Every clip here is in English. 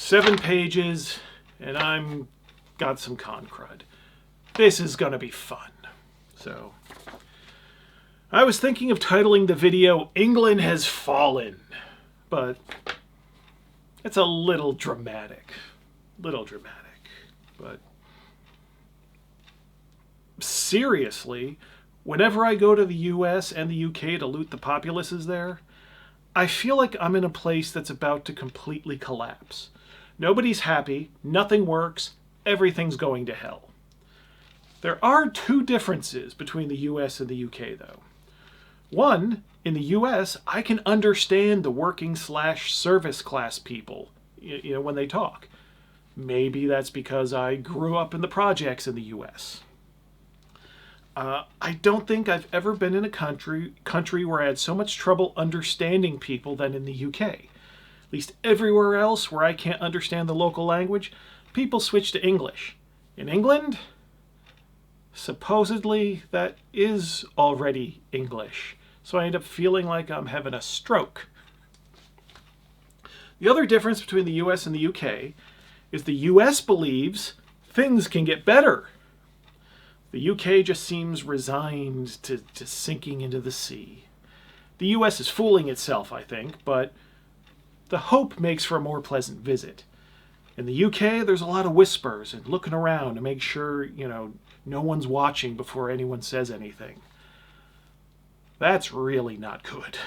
7 pages, and I'm got some con crud. This is gonna be fun. So, I was thinking of titling the video, England Has Fallen, but it's a little dramatic. But seriously, whenever I go to the US and the UK to loot the populaces there, I feel like I'm in a place that's about to completely collapse. Nobody's happy, nothing works, everything's going to hell. There are 2 differences between the US and the UK, though. One, in the US, I can understand the working/service class people, when they talk. Maybe that's because I grew up in the projects in the US. I don't think I've ever been in a country where I had so much trouble understanding people than in the UK. At least everywhere else where I can't understand the local language, people switch to English. In England, supposedly that is already English. So I end up feeling like I'm having a stroke. The other difference between the US and the UK is the US believes things can get better. The UK just seems resigned to sinking into the sea. The US is fooling itself, I think, but the hope makes for a more pleasant visit. In the UK, there's a lot of whispers and looking around to make sure, no one's watching before anyone says anything. That's really not good.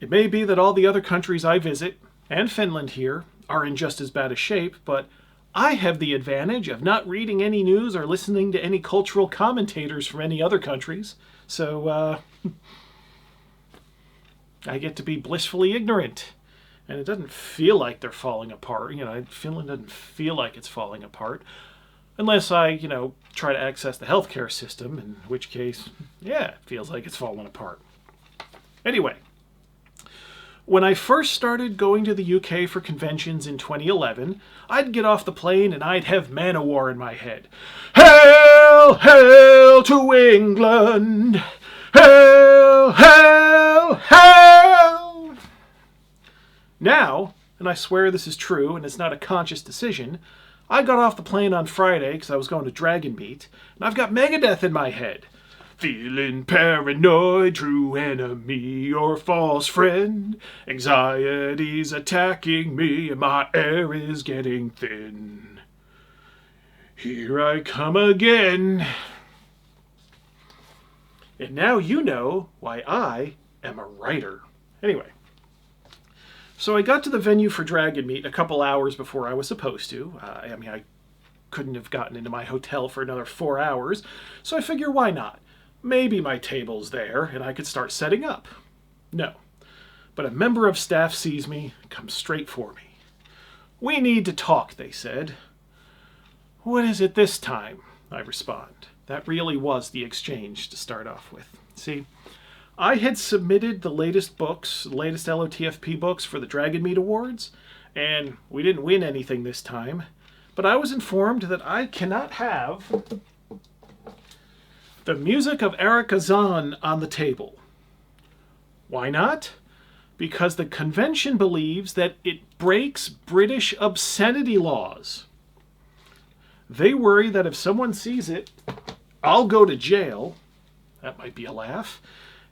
It may be that all the other countries I visit, and Finland here, are in just as bad a shape, but I have the advantage of not reading any news or listening to any cultural commentators from any other countries, so I get to be blissfully ignorant. And it doesn't feel like they're falling apart. Finland doesn't feel like it's falling apart. Unless I, try to access the healthcare system, in which case, yeah, it feels like it's falling apart. Anyway, when I first started going to the UK for conventions in 2011, I'd get off the plane and I'd have Manowar in my head. Hail, hail to England! Hail, hail, hail! Now, and I swear this is true and it's not a conscious decision, I got off the plane on Friday because I was going to Dragonmeet, and I've got Megadeth in my head. Feeling paranoid, true enemy or false friend. Anxiety's attacking me and my air is getting thin. Here I come again. And now you know why I am a writer. Anyway, so I got to the venue for Dragonmeet a couple hours before I was supposed to. I couldn't have gotten into my hotel for another 4 hours, so I figure why not? Maybe my table's there and I could start setting up. No. But a member of staff sees me and comes straight for me. We need to talk, they said. What is it this time? I respond. That really was the exchange to start off with. See, I had submitted the latest LotFP books for the Dragonmeet Awards, and we didn't win anything this time, but I was informed that I cannot have the music of Erika Zahn on the table. Why not? Because the convention believes that it breaks British obscenity laws. They worry that if someone sees it, I'll go to jail. That might be a laugh.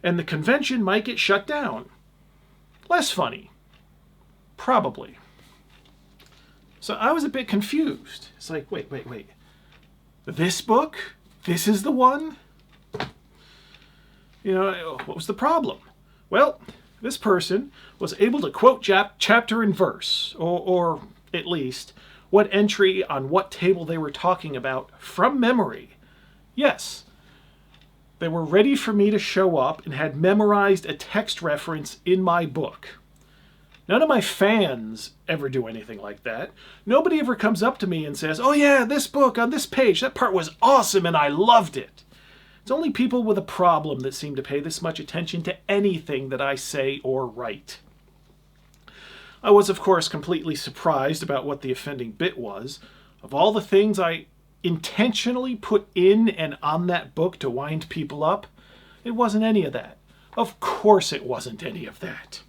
And the convention might get shut down. Less funny. Probably. So I was a bit confused. It's like, wait. This book? This is the one? What was the problem? Well, this person was able to quote chapter and verse, or at least what entry on what table they were talking about from memory. Yes, they were ready for me to show up and had memorized a text reference in my book. None of my fans ever do anything like that. Nobody ever comes up to me and says, oh yeah, this book on this page, that part was awesome and I loved it. It's only people with a problem that seem to pay this much attention to anything that I say or write. I was, of course, completely surprised about what the offending bit was. Of all the things I intentionally put in and on that book to wind people up, it wasn't any of that. Of course it wasn't any of that.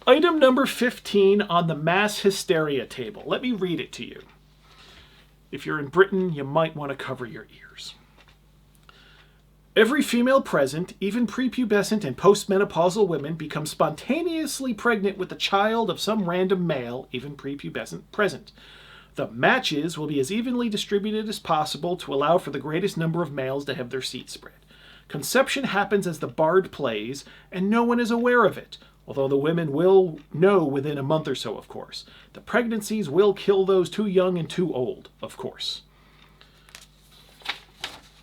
Item number 15 on the mass hysteria table. Let me read it to you. If you're in Britain, you might want to cover your ears. Every female present, even prepubescent and postmenopausal women, become spontaneously pregnant with the child of some random male, even prepubescent, present. The matches will be as evenly distributed as possible to allow for the greatest number of males to have their seat spread. Conception happens as the bard plays, and no one is aware of it, although the women will know within a month or so, of course. The pregnancies will kill those too young and too old, of course.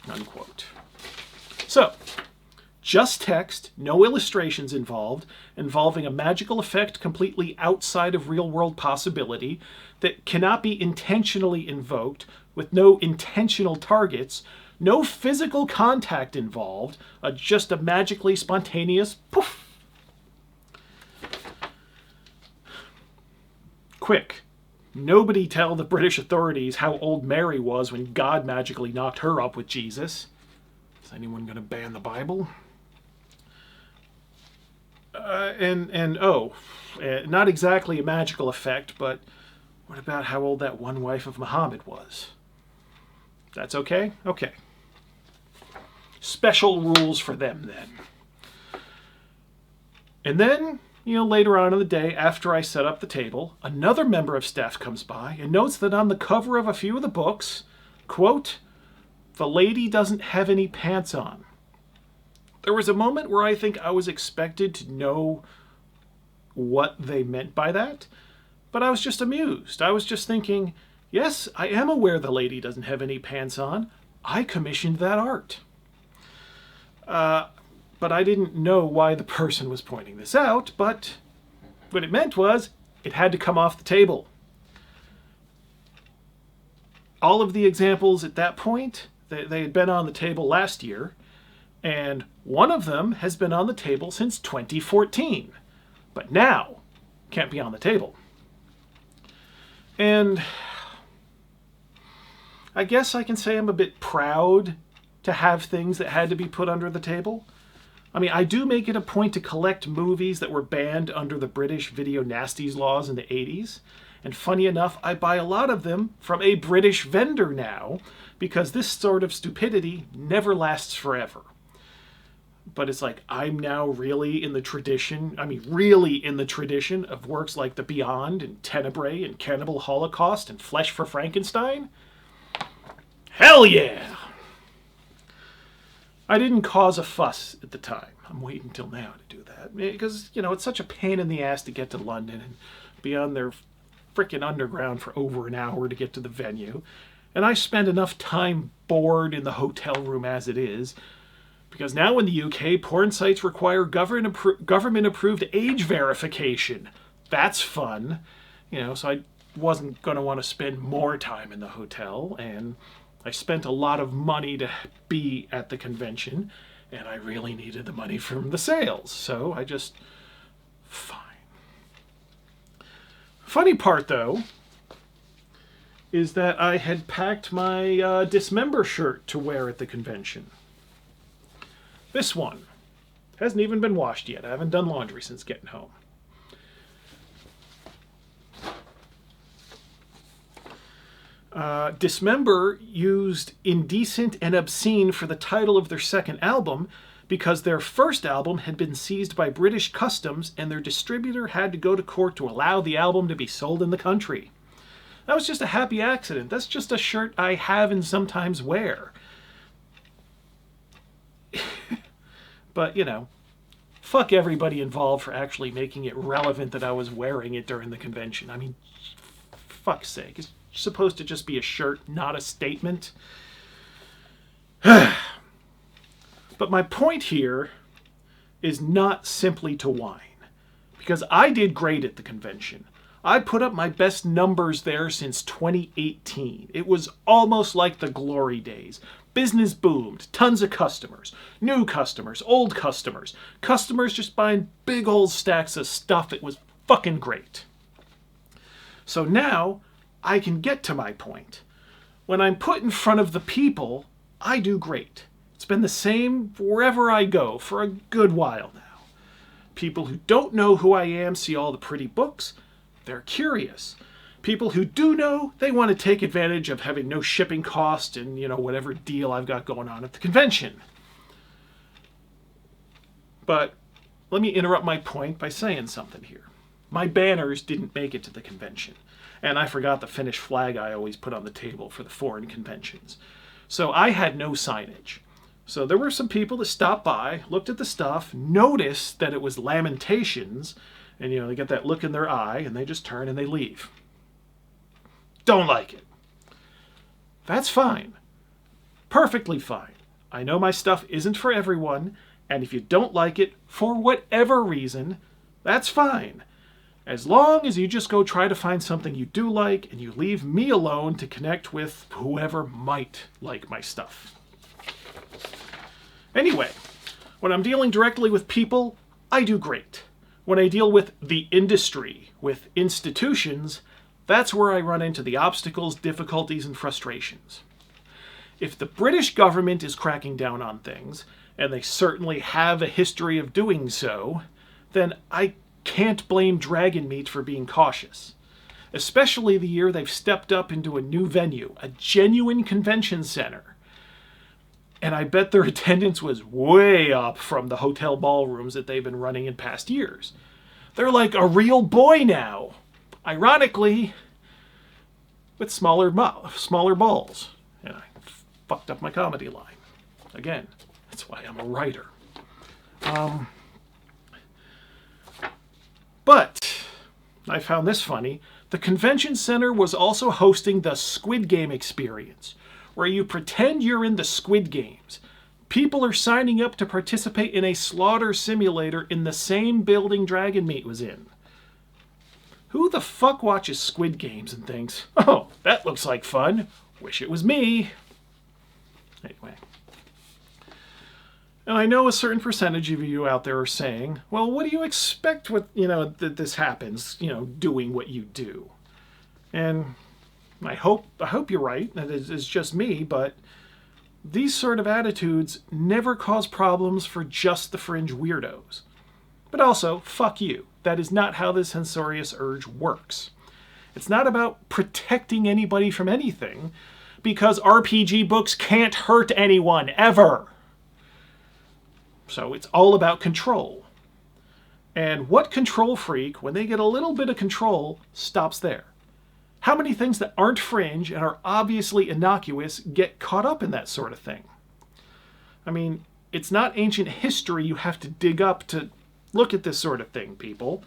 Unquote. So, just text, no illustrations involved, involving a magical effect completely outside of real-world possibility that cannot be intentionally invoked, with no intentional targets, no physical contact involved, just a magically spontaneous poof. Quick, nobody tell the British authorities how old Mary was when God magically knocked her up with Jesus. Is anyone going to ban the Bible? Not exactly a magical effect, but what about how old that one wife of Muhammad was? That's okay? Okay. Special rules for them then. And then, later on in the day, after I set up the table, another member of staff comes by and notes that on the cover of a few of the books, quote, "The lady doesn't have any pants on." There was a moment where I think I was expected to know what they meant by that, but I was just amused. I was just thinking, yes, I am aware the lady doesn't have any pants on. I commissioned that art. But I didn't know why the person was pointing this out, but what it meant was it had to come off the table. All of the examples at that point, they had been on the table last year, and one of them has been on the table since 2014, but now can't be on the table. And I guess I can say I'm a bit proud to have things that had to be put under the table. I mean, I do make it a point to collect movies that were banned under the British video nasties laws in the 80s. And funny enough, I buy a lot of them from a British vendor now, because this sort of stupidity never lasts forever. But it's like, I'm now really in the tradition of works like The Beyond and Tenebrae and Cannibal Holocaust and Flesh for Frankenstein. Hell yeah! I didn't cause a fuss at the time. I'm waiting till now to do that. Because, it's such a pain in the ass to get to London and be on their frickin' underground for over an hour to get to the venue. And I spend enough time bored in the hotel room as it is. Because now in the UK, porn sites require government-approved age verification. That's fun. So I wasn't going to want to spend more time in the hotel, and I spent a lot of money to be at the convention, and I really needed the money from the sales, so I just... fine. Funny part, though, is that I had packed my Dismember shirt to wear at the convention. This one hasn't even been washed yet. I haven't done laundry since getting home. Dismember used Indecent and Obscene for the title of their second album because their first album had been seized by British customs and their distributor had to go to court to allow the album to be sold in the country. That was just a happy accident. That's just a shirt I have and sometimes wear. But, fuck everybody involved for actually making it relevant that I was wearing it during the convention. I mean, fuck's sake. It's supposed to just be a shirt, not a statement. But my point here is not simply to whine. Because I did great at the convention. I put up my best numbers there since 2018. It was almost like the glory days. Business boomed, tons of customers, new customers, old customers, customers just buying big old stacks of stuff. It was fucking great. So now I can get to my point. When I'm put in front of the people, I do great. It's been the same wherever I go for a good while now. People who don't know who I am see all the pretty books. They're curious. People who do know, they want to take advantage of having no shipping cost and, whatever deal I've got going on at the convention. But let me interrupt my point by saying something here. My banners didn't make it to the convention. And I forgot the Finnish flag I always put on the table for the foreign conventions. So I had no signage. So there were some people that stopped by, looked at the stuff, noticed that it was Lamentations, and they get that look in their eye, and they just turn and they leave. Don't like it. That's fine. Perfectly fine. I know my stuff isn't for everyone, and if you don't like it, for whatever reason, that's fine. As long as you just go try to find something you do like, and you leave me alone to connect with whoever might like my stuff. Anyway, when I'm dealing directly with people, I do great. When I deal with the industry, with institutions, that's where I run into the obstacles, difficulties, and frustrations. If the British government is cracking down on things, and they certainly have a history of doing so, then I can't blame Dragonmeet for being cautious. Especially the year they've stepped up into a new venue, a genuine convention center. And I bet their attendance was way up from the hotel ballrooms that they've been running in past years. They're like a real boy now. Ironically, with smaller balls. And I fucked up my comedy line. Again, that's why I'm a writer. But I found this funny. The convention center was also hosting the Squid Game experience, where you pretend you're in the Squid Games. People are signing up to participate in a slaughter simulator in the same building Dragonmeet was in. Who the fuck watches Squid Games and thinks, oh, that looks like fun. Wish it was me. Anyway. And I know a certain percentage of you out there are saying, well, what do you expect with, that this happens, doing what you do? And I hope you're right, that it's just me, but these sort of attitudes never cause problems for just the fringe weirdos. But also, fuck you. That is not how the censorious urge works. It's not about protecting anybody from anything, because RPG books can't hurt anyone, ever. So it's all about control. And what control freak, when they get a little bit of control, stops there? How many things that aren't fringe and are obviously innocuous get caught up in that sort of thing? I mean, it's not ancient history you have to dig up to look at this sort of thing, people.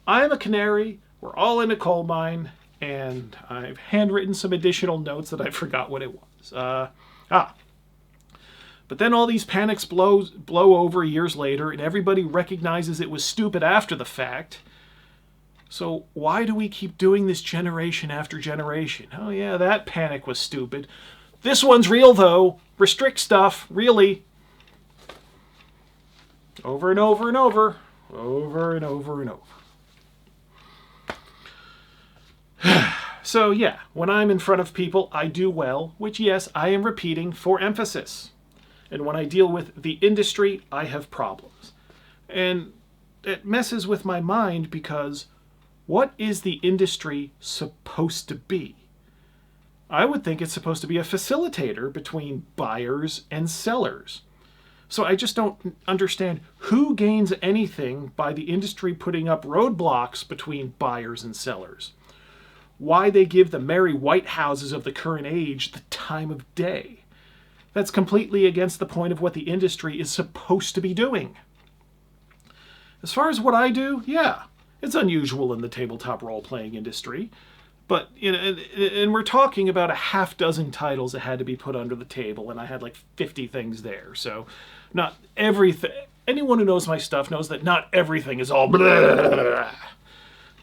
I'm a canary, we're all in a coal mine, and I've handwritten some additional notes that I forgot what it was. But then all these panics blow over years later, and everybody recognizes it was stupid after the fact. So why do we keep doing this generation after generation? Oh yeah, that panic was stupid. This one's real though. Restrict stuff, really. Over and over and over. Over and over and over. So yeah, when I'm in front of people, I do well, which yes, I am repeating for emphasis. And when I deal with the industry, I have problems. And it messes with my mind because what is the industry supposed to be? I would think it's supposed to be a facilitator between buyers and sellers. So I just don't understand who gains anything by the industry putting up roadblocks between buyers and sellers. Why they give the merry white houses of the current age the time of day. That's completely against the point of what the industry is supposed to be doing. As far as what I do, yeah, it's unusual in the tabletop role-playing industry. But, and we're talking about a half dozen titles that had to be put under the table, and I had like 50 things there. So, not everything. Anyone who knows my stuff knows that not everything is all blah.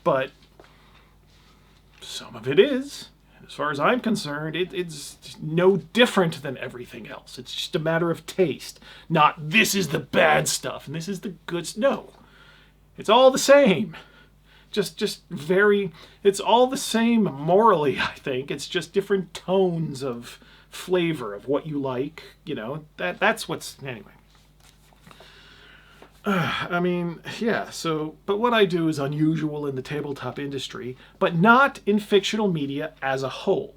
But some of it is. As far as I'm concerned, it's no different than everything else. It's just a matter of taste. Not this is the bad stuff and this is the good stuff. No. It's all the same. It's all the same morally, I think. It's just different tones of flavor of what you like. That's what's, anyway. I mean, yeah, so, but what I do is unusual in the tabletop industry, but not in fictional media as a whole.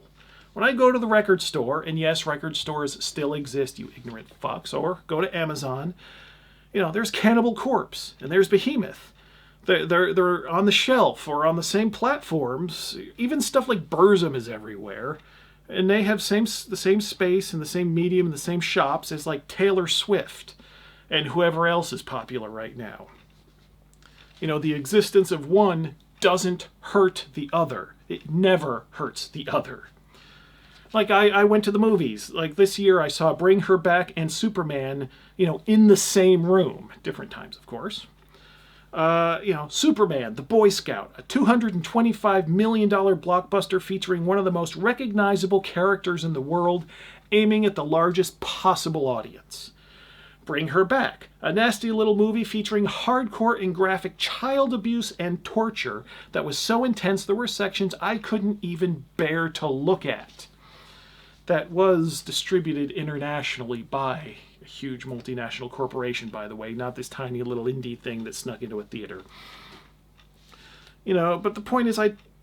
When I go to the record store, and yes, record stores still exist, you ignorant fucks, or go to Amazon, there's Cannibal Corpse, and there's Behemoth. They're on the shelf or on the same platforms. Even stuff like Burzum is everywhere. And they have the same space and the same medium and the same shops as like Taylor Swift and whoever else is popular right now. The existence of one doesn't hurt the other. It never hurts the other. Like, I went to the movies. Like, this year I saw Bring Her Back and Superman, in the same room. Different times, of course. Superman, the Boy Scout, a $225 million blockbuster featuring one of the most recognizable characters in the world, aiming at the largest possible audience. Bring Her Back, a nasty little movie featuring hardcore and graphic child abuse and torture that was so intense there were sections I couldn't even bear to look at. That was distributed internationally by a huge multinational corporation, by the way, not this tiny little indie thing that snuck into a theater. But the point is,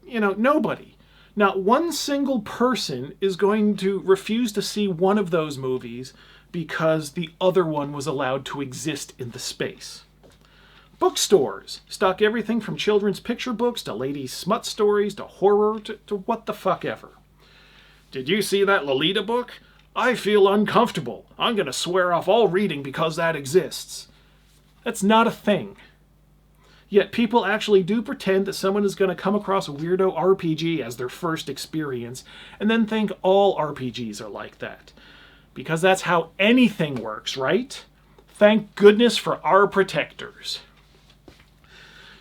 nobody, not one single person is going to refuse to see one of those movies because the other one was allowed to exist in the space. Bookstores stock everything from children's picture books to ladies' smut stories to horror to what the fuck ever. Did you see that Lolita book? I feel uncomfortable. I'm going to swear off all reading because that exists. That's not a thing. Yet people actually do pretend that someone is going to come across a weirdo RPG as their first experience and then think all RPGs are like that. Because that's how anything works, right? Thank goodness for our protectors.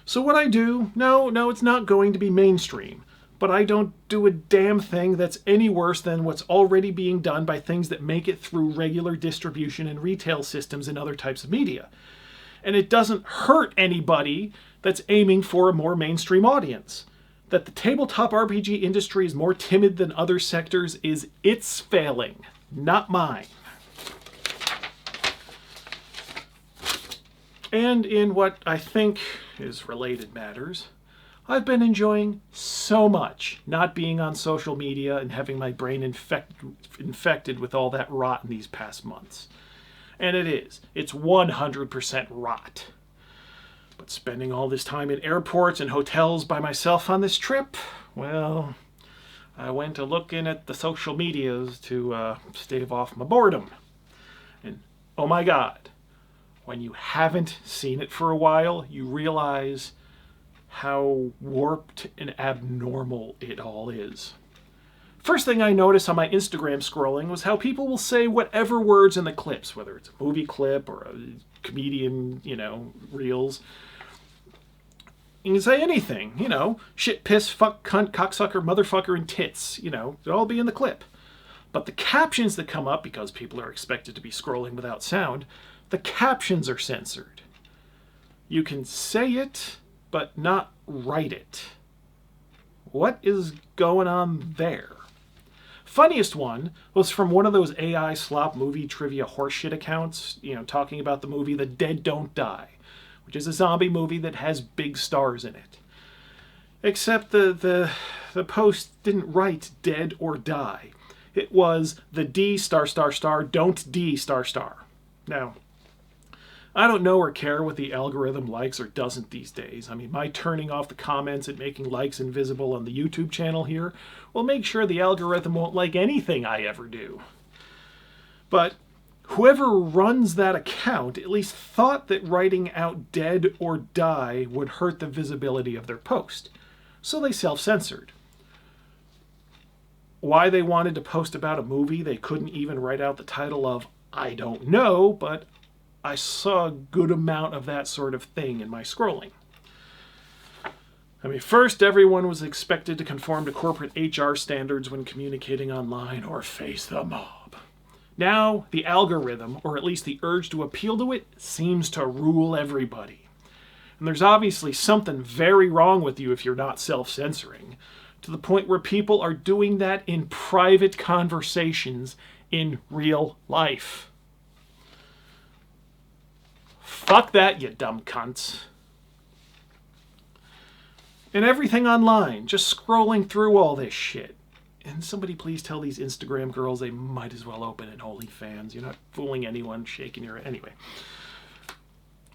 So what I do, no, it's not going to be mainstream. But I don't do a damn thing that's any worse than what's already being done by things that make it through regular distribution and retail systems in other types of media. And it doesn't hurt anybody that's aiming for a more mainstream audience. That the tabletop RPG industry is more timid than other sectors is its failing, not mine. And in what I think is related matters, I've been enjoying so much not being on social media and having my brain infected with all that rot in these past months. And it's 100% rot. But spending all this time in airports and hotels by myself on this trip, well, I went to looking at the social medias to stave off my boredom. And oh my God, when you haven't seen it for a while, you realize how warped and abnormal it all is. First thing I noticed on my Instagram scrolling was how people will say whatever words in the clips, whether it's a movie clip or a comedian, reels. You can say anything, shit, piss, fuck, cunt, cocksucker, motherfucker, and tits, it'll all be in the clip. But the captions that come up, because people are expected to be scrolling without sound, the captions are censored. You can say it, but not write it. What is going on there? Funniest one was from one of those AI slop movie trivia horseshit accounts, talking about the movie The Dead Don't Die, which is a zombie movie that has big stars in it. Except the post didn't write dead or die. It was the D***, don't D***. Now, I don't know or care what the algorithm likes or doesn't these days. I mean, my turning off the comments and making likes invisible on the YouTube channel here will make sure the algorithm won't like anything I ever do. But whoever runs that account at least thought that writing out dead or die would hurt the visibility of their post. So they self-censored. Why they wanted to post about a movie they couldn't even write out the title of, I don't know, but I saw a good amount of that sort of thing in my scrolling. I mean, first everyone was expected to conform to corporate HR standards when communicating online or face the mob. Now, the algorithm, or at least the urge to appeal to it, seems to rule everybody. And there's obviously something very wrong with you if you're not self-censoring, to the point where people are doing that in private conversations in real life. Fuck that, you dumb cunts. And everything online, just scrolling through all this shit. And somebody please tell these Instagram girls they might as well open an OnlyFans. You're not fooling anyone, shaking your... Anyway.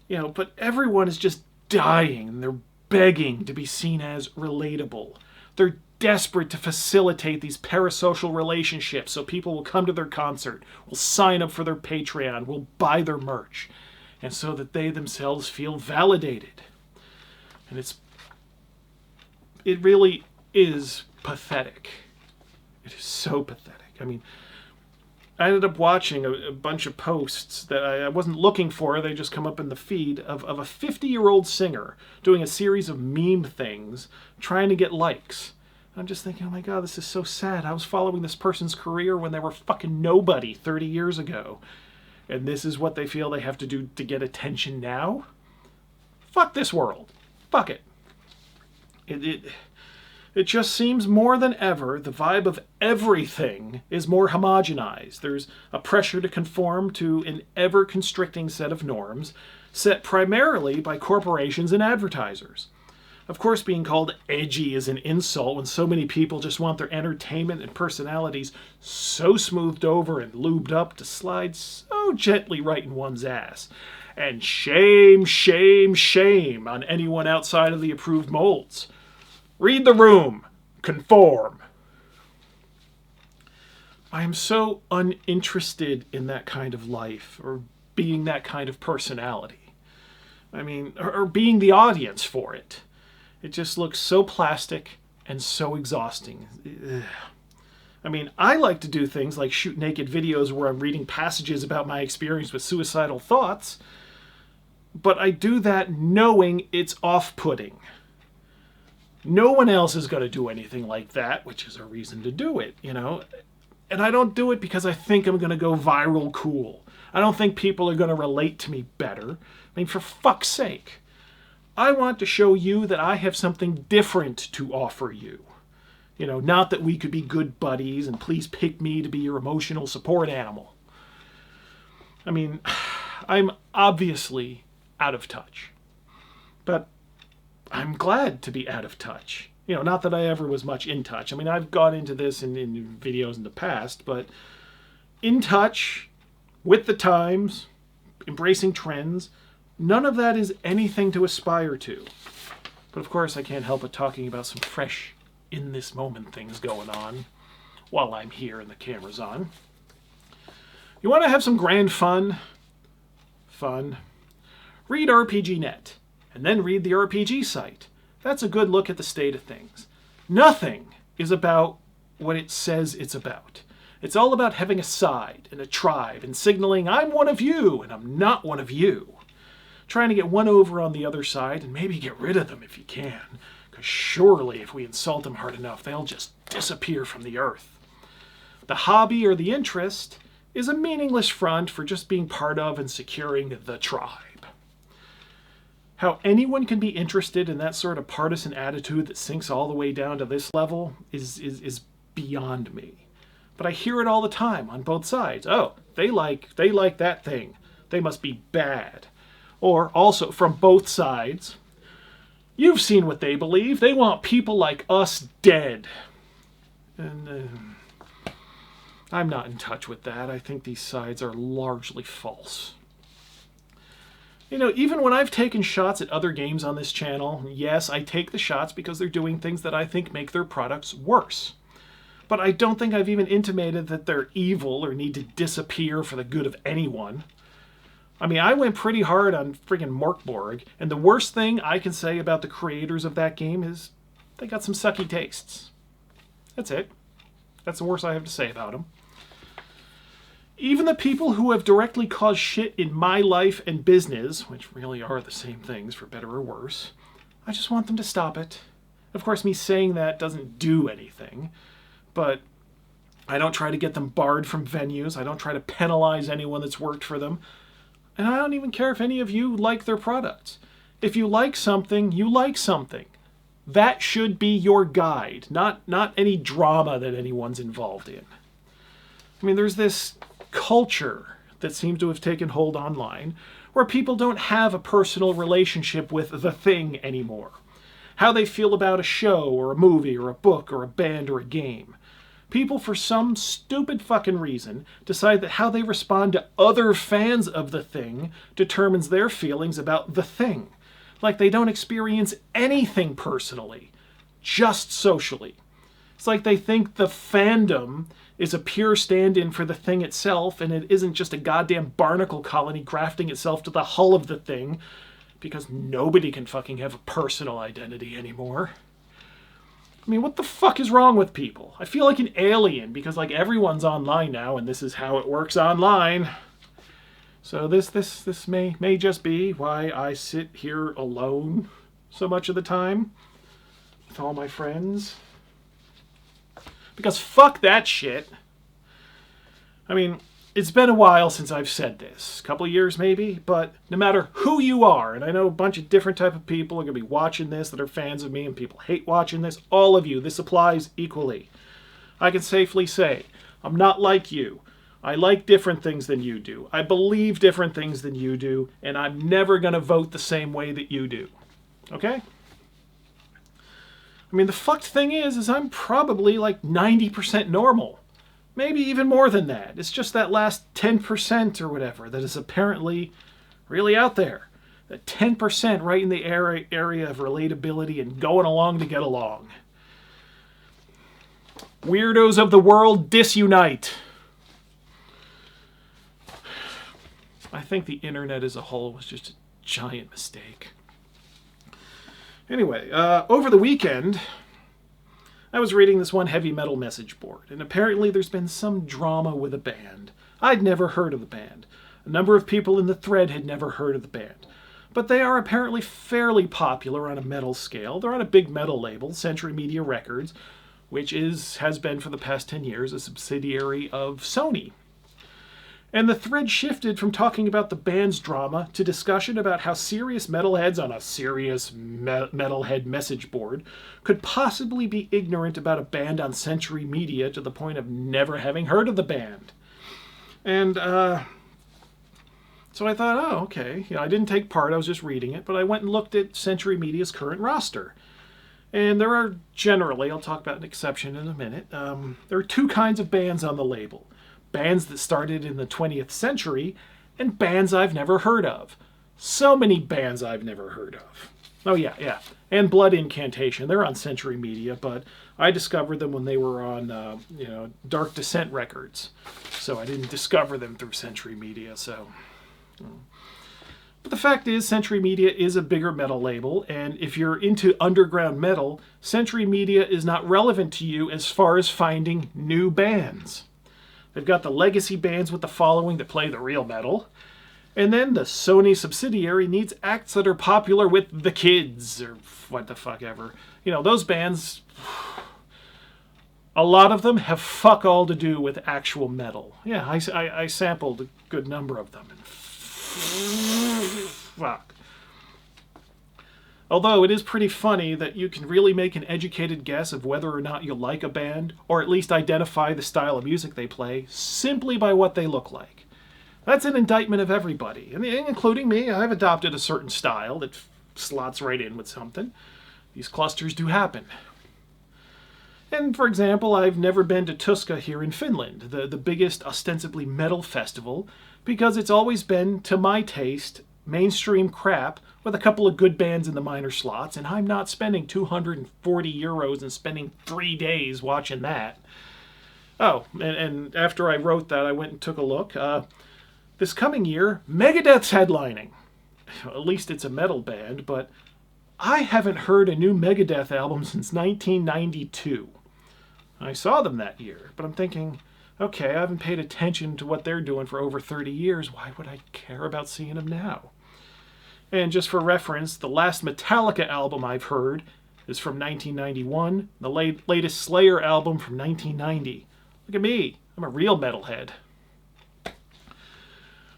But everyone is just dying, and they're begging to be seen as relatable. They're desperate to facilitate these parasocial relationships so people will come to their concert, will sign up for their Patreon, will buy their merch, and so that they themselves feel validated. And it really is pathetic. It is so pathetic. I mean, I ended up watching a bunch of posts that I wasn't looking for. They just come up in the feed of a 50-year-old singer doing a series of meme things, trying to get likes. I'm just thinking, oh my god, this is so sad. I was following this person's career when they were fucking nobody 30 years ago. And this is what they feel they have to do to get attention now? Fuck this world. Fuck it. It just seems more than ever the vibe of everything is more homogenized. There's a pressure to conform to an ever-constricting set of norms set primarily by corporations and advertisers. Of course, being called edgy is an insult when so many people just want their entertainment and personalities so smoothed over and lubed up to slide so gently right in one's ass. And shame, shame, shame on anyone outside of the approved molds. Read the room. Conform. I am so uninterested in that kind of life or being that kind of personality. I mean, or being the audience for it. It just looks so plastic and so exhausting. Ugh. I mean, I like to do things like shoot naked videos where I'm reading passages about my experience with suicidal thoughts, but I do that knowing it's off-putting. No one else is going to do anything like that, which is a reason to do it, And I don't do it because I think I'm going to go viral cool. I don't think people are going to relate to me better. I mean, for fuck's sake. I want to show you that I have something different to offer you. Not that we could be good buddies and please pick me to be your emotional support animal. I mean, I'm obviously out of touch. But I'm glad to be out of touch. Not that I ever was much in touch. I mean, I've gone into this in videos in the past, but in touch, with the times, embracing trends, none of that is anything to aspire to. But of course, I can't help but talking about some fresh, in this moment things going on while I'm here and the camera's on. You want to have some grand fun? Read RPGNet, and then read the RPG site. That's a good look at the state of things. Nothing is about what it says it's about. It's all about having a side and a tribe and signaling, I'm one of you and I'm not one of you. Trying to get one over on the other side and maybe get rid of them if you can. Because surely if we insult them hard enough, they'll just disappear from the earth. The hobby or the interest is a meaningless front for just being part of and securing the tribe. How anyone can be interested in that sort of partisan attitude that sinks all the way down to this level is beyond me. But I hear it all the time on both sides. Oh, they like that thing. They must be bad. Or also from both sides, you've seen what they believe. They want people like us dead. And I'm not in touch with that. I think these sides are largely false. Even when I've taken shots at other games on this channel, yes, I take the shots because they're doing things that I think make their products worse. But I don't think I've even intimated that they're evil or need to disappear for the good of anyone. I mean, I went pretty hard on friggin' Morkborg, and the worst thing I can say about the creators of that game is they got some sucky tastes. That's it. That's the worst I have to say about them. Even the people who have directly caused shit in my life and business, which really are the same things for better or worse, I just want them to stop it. Of course, me saying that doesn't do anything, but I don't try to get them barred from venues. I don't try to penalize anyone that's worked for them. And I don't even care if any of you like their products. If you like something, you like something. That should be your guide, not any drama that anyone's involved in. I mean, there's this culture that seems to have taken hold online where people don't have a personal relationship with the thing anymore. How they feel about a show or a movie or a book or a band or a game. People, for some stupid fucking reason, decide that how they respond to other fans of the thing determines their feelings about the thing. Like they don't experience anything personally, just socially. It's like they think the fandom is a pure stand-in for the thing itself, and it isn't just a goddamn barnacle colony grafting itself to the hull of the thing, because nobody can fucking have a personal identity anymore. I mean, what the fuck is wrong with people? I feel like an alien, because like everyone's online now, and this is how it works online. So this may just be why I sit here alone so much of the time with all my friends. Because fuck that shit. I mean, it's been a while since I've said this. A couple of years maybe, but no matter who you are, and I know a bunch of different type of people are going to be watching this that are fans of me, and people hate watching this, all of you, this applies equally. I can safely say, I'm not like you. I like different things than you do. I believe different things than you do, and I'm never going to vote the same way that you do. Okay? I mean, the fucked thing is I'm probably like 90% normal. Maybe even more than that. It's just that last 10% or whatever that is apparently really out there. That 10% right in the area of relatability and going along to get along. Weirdos of the world, disunite. I think the internet as a whole was just a giant mistake. Anyway, over the weekend, I was reading this one heavy metal message board, and apparently there's been some drama with a band. I'd never heard of the band. A number of people in the thread had never heard of the band. But they are apparently fairly popular on a metal scale. They're on a big metal label, Century Media Records, which has been for the past 10 years a subsidiary of Sony. And the thread shifted from talking about the band's drama to discussion about how serious metalheads on a serious metalhead message board could possibly be ignorant about a band on Century Media to the point of never having heard of the band. And so I thought, oh, okay. I didn't take part, I was just reading it, but I went and looked at Century Media's current roster. And there are generally, I'll talk about an exception in a minute, there are two kinds of bands on the label. Bands that started in the 20th century, and bands I've never heard of. So many bands I've never heard of. Oh yeah. And Blood Incantation, they're on Century Media, but I discovered them when they were on, Dark Descent Records. So I didn't discover them through Century Media, so... But the fact is, Century Media is a bigger metal label, and if you're into underground metal, Century Media is not relevant to you as far as finding new bands. They've got the legacy bands with the following that play the real metal. And then the Sony subsidiary needs acts that are popular with the kids, or what the fuck ever. Those bands, a lot of them have fuck all to do with actual metal. Yeah, I sampled a good number of them. And fuck. Although it is pretty funny that you can really make an educated guess of whether or not you like a band, or at least identify the style of music they play, simply by what they look like. That's an indictment of everybody, including me. I've adopted a certain style that slots right in with something. These clusters do happen. And for example, I've never been to Tuska here in Finland, the biggest ostensibly metal festival, because it's always been, to my taste, mainstream crap with a couple of good bands in the minor slots, and I'm not spending 240 euros and spending 3 days watching that. Oh, and after I wrote that, I went and took a look. This coming year, Megadeth's headlining. At least it's a metal band, but I haven't heard a new Megadeth album since 1992. I saw them that year, but I'm thinking, okay, I haven't paid attention to what they're doing for over 30 years. Why would I care about seeing them now? And just for reference, the last Metallica album I've heard is from 1991. The latest Slayer album from 1990. Look at me. I'm a real metalhead.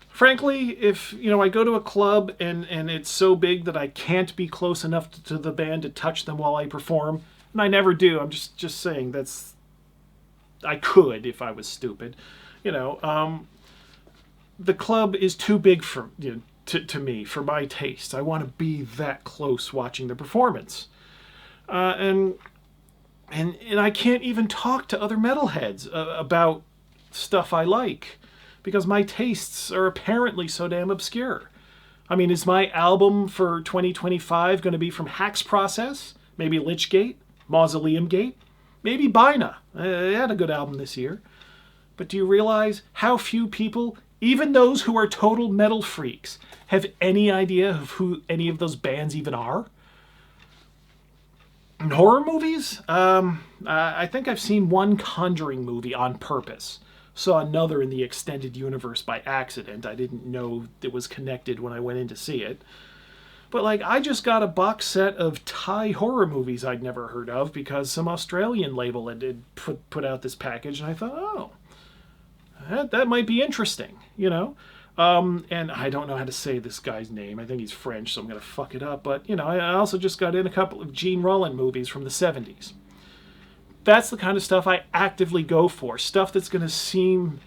Frankly, if I go to a club and it's so big that I can't be close enough to the band to touch them while I perform, and I never do, I'm just saying I could if I was stupid. The club is too big for to me for my taste. I want to be that close watching the performance. And I can't even talk to other metalheads about stuff I like because my tastes are apparently so damn obscure. I mean, is my album for 2025 going to be from Hack's Process? Maybe Lichgate? Mausoleum Gate? Maybe Bina. They had a good album this year. But do you realize how few people, even those who are total metal freaks, have any idea of who any of those bands even are? In horror movies? I think I've seen one Conjuring movie on purpose. Saw another in the extended universe by accident. I didn't know it was connected when I went in to see it. But like, I just got a box set of Thai horror movies I'd never heard of because some Australian label had put out this package, and I thought, oh, that might be interesting, you know? And I don't know how to say this guy's name. I think he's French, so I'm going to fuck it up. But, you know, I also just got in a couple of Gene Roland movies from the 70s. That's the kind of stuff I actively go for. Stuff that's going to seem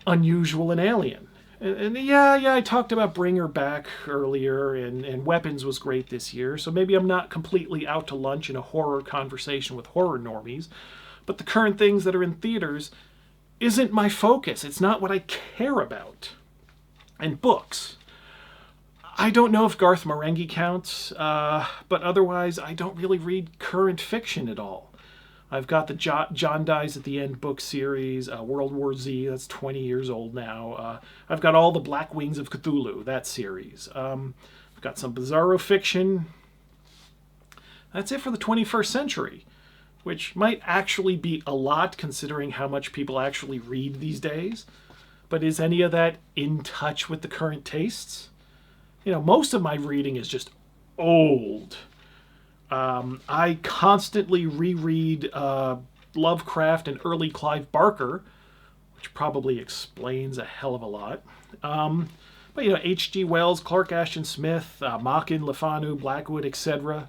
unusual and alien. And yeah, I talked about Bring Her Back earlier, and Weapons was great this year, so maybe I'm not completely out to lunch in a horror conversation with horror normies, but the current things that are in theaters isn't my focus. It's not what I care about. And books. I don't know if Garth Marenghi counts, but otherwise I don't really read current fiction at all. I've got the John Dies at the End book series, World War Z, that's 20 years old now. I've got all the Black Wings of Cthulhu, that series. I've got some Bizarro fiction. That's it for the 21st century, which might actually be a lot considering how much people actually read these days. But is any of that in touch with the current tastes? You know, most of my reading is just old. I constantly reread Lovecraft and early Clive Barker, which probably explains a hell of a lot. But, you know, H.G. Wells, Clark Ashton Smith, Machen, Lefanu, Blackwood, etc.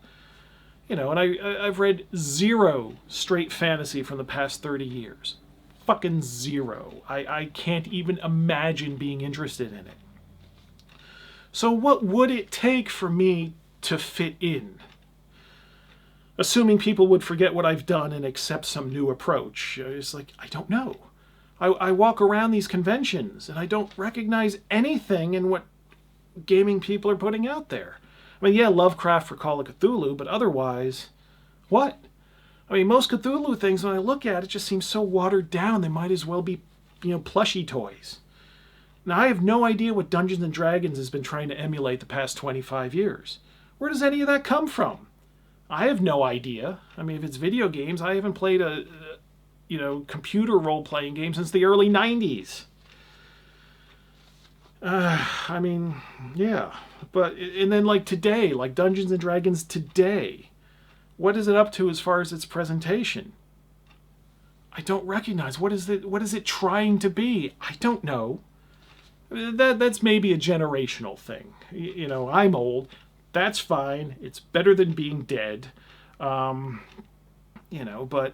You know, and I've read zero straight fantasy from the past 30 years. Fucking zero. I can't even imagine being interested in it. So what would it take for me to fit in? Assuming people would forget what I've done and accept some new approach. It's like, I don't know. I walk around these conventions and I don't recognize anything in what gaming people are putting out there. I mean, yeah, Lovecraft for Call of Cthulhu, but otherwise, what? I mean, most Cthulhu things, when I look at it, just seem so watered down, they might as well be, you know, plushy toys. Now, I have no idea what Dungeons & Dragons has been trying to emulate the past 25 years. Where does any of that come from? I have no idea. I mean, if it's video games, I haven't played a computer role-playing game since the early 90s. I mean, yeah. But, and then like today, like Dungeons & Dragons today, what is it up to as far as its presentation? I don't recognize. What is it trying to be? I don't know. That's maybe a generational thing. You know, I'm old. That's fine. It's better than being dead. You know, but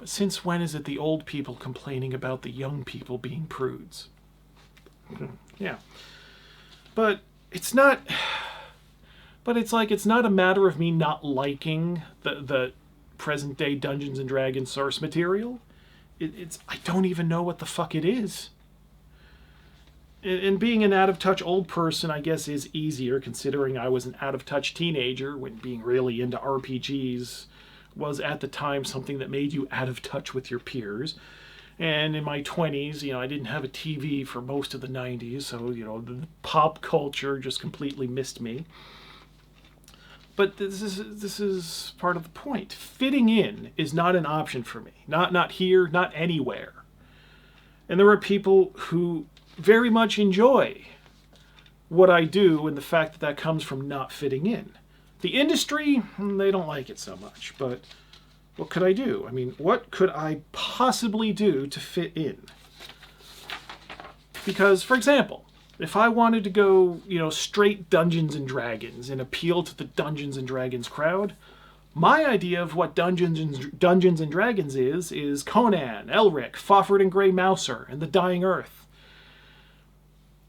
since when is it the old people complaining about the young people being prudes? Yeah. But it's not... But it's like, it's not a matter of me not liking the present-day Dungeons & Dragons source material. I don't even know what the fuck it is. And being an out-of-touch old person, I guess, is easier, considering I was an out-of-touch teenager when being really into RPGs was, at the time, something that made you out of touch with your peers. And in my 20s, you know, I didn't have a TV for most of the 90s, so, you know, the pop culture just completely missed me. But this is part of the point. Fitting in is not an option for me. Not here, not anywhere. And there are people who very much enjoy what I do and the fact that comes from not fitting in. The industry, they don't like it so much, but what could I do? I mean, what could I possibly do to fit in? Because, for example, if I wanted to go, you know, straight Dungeons & Dragons and appeal to the Dungeons & Dragons crowd, my idea of what Dungeons & Dragons is Conan, Elric, Fafhrd and Grey Mouser, and the Dying Earth.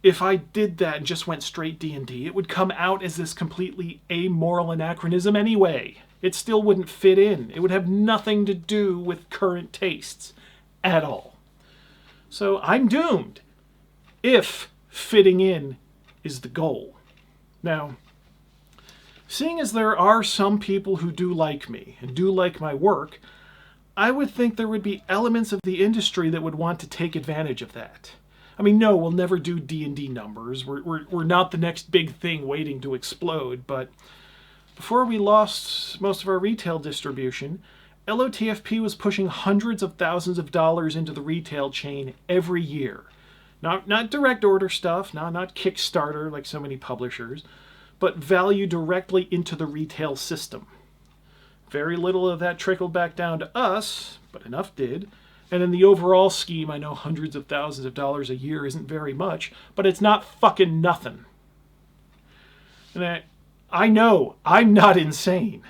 if I did that and just went straight D&D, it would come out as this completely amoral anachronism anyway. It still wouldn't fit in. It would have nothing to do with current tastes at all. So I'm doomed if fitting in is the goal. Now, seeing as there are some people who do like me and do like my work, I would think there would be elements of the industry that would want to take advantage of that. I mean, no, we'll never do D&D numbers. We're not the next big thing waiting to explode, but before we lost most of our retail distribution, LotFP was pushing hundreds of thousands of dollars into the retail chain every year. Not direct order stuff, not Kickstarter like so many publishers, but value directly into the retail system. Very little of that trickled back down to us, but enough did. And in the overall scheme, I know hundreds of thousands of dollars a year isn't very much, but it's not fucking nothing. And I know I'm not insane.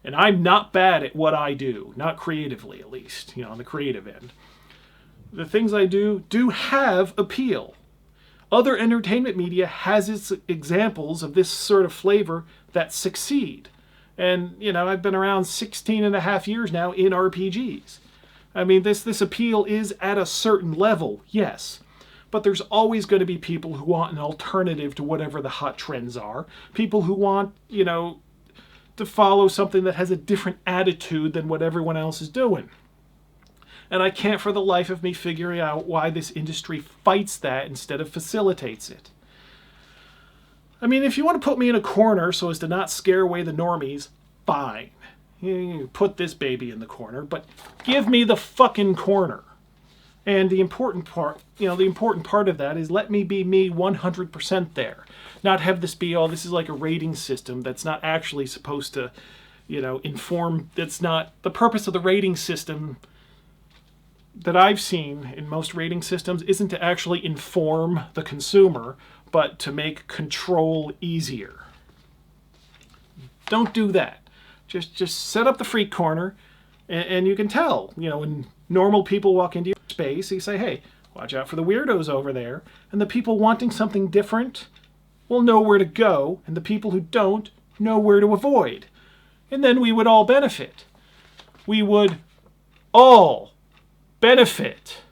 And I'm not bad at what I do. Not creatively, at least, on the creative end. The things I do have appeal. Other entertainment media has its examples of this sort of flavor that succeed. And, I've been around 16 and a half years now in RPGs. I mean, this appeal is at a certain level, yes. But there's always going to be people who want an alternative to whatever the hot trends are. People who want, to follow something that has a different attitude than what everyone else is doing. And I can't for the life of me figure out why this industry fights that instead of facilitates it. I mean, if you want to put me in a corner so as to not scare away the normies, fine. You put this baby in the corner, but give me the fucking corner. And the important part of that is let me be me 100% there. Not have this be, this is like a rating system that's not actually supposed to, inform. That's not the purpose of the rating system that I've seen in most rating systems isn't to actually inform the consumer, but to make control easier. Don't do that. Just set up the freak corner, and you can tell, when normal people walk into your space, you say, hey, watch out for the weirdos over there. And the people wanting something different will know where to go, and the people who don't know where to avoid. And then we would all benefit. We would all benefit.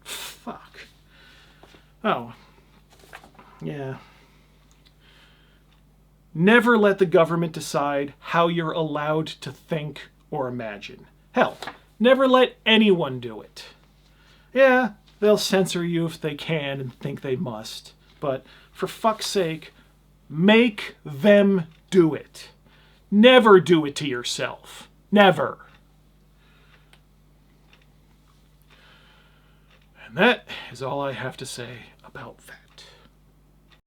Fuck. Oh. Yeah. Never let the government decide how you're allowed to think or imagine. Hell, never let anyone do it. Yeah, they'll censor you if they can and think they must. But for fuck's sake, make them do it. Never do it to yourself. Never. And that is all I have to say about that.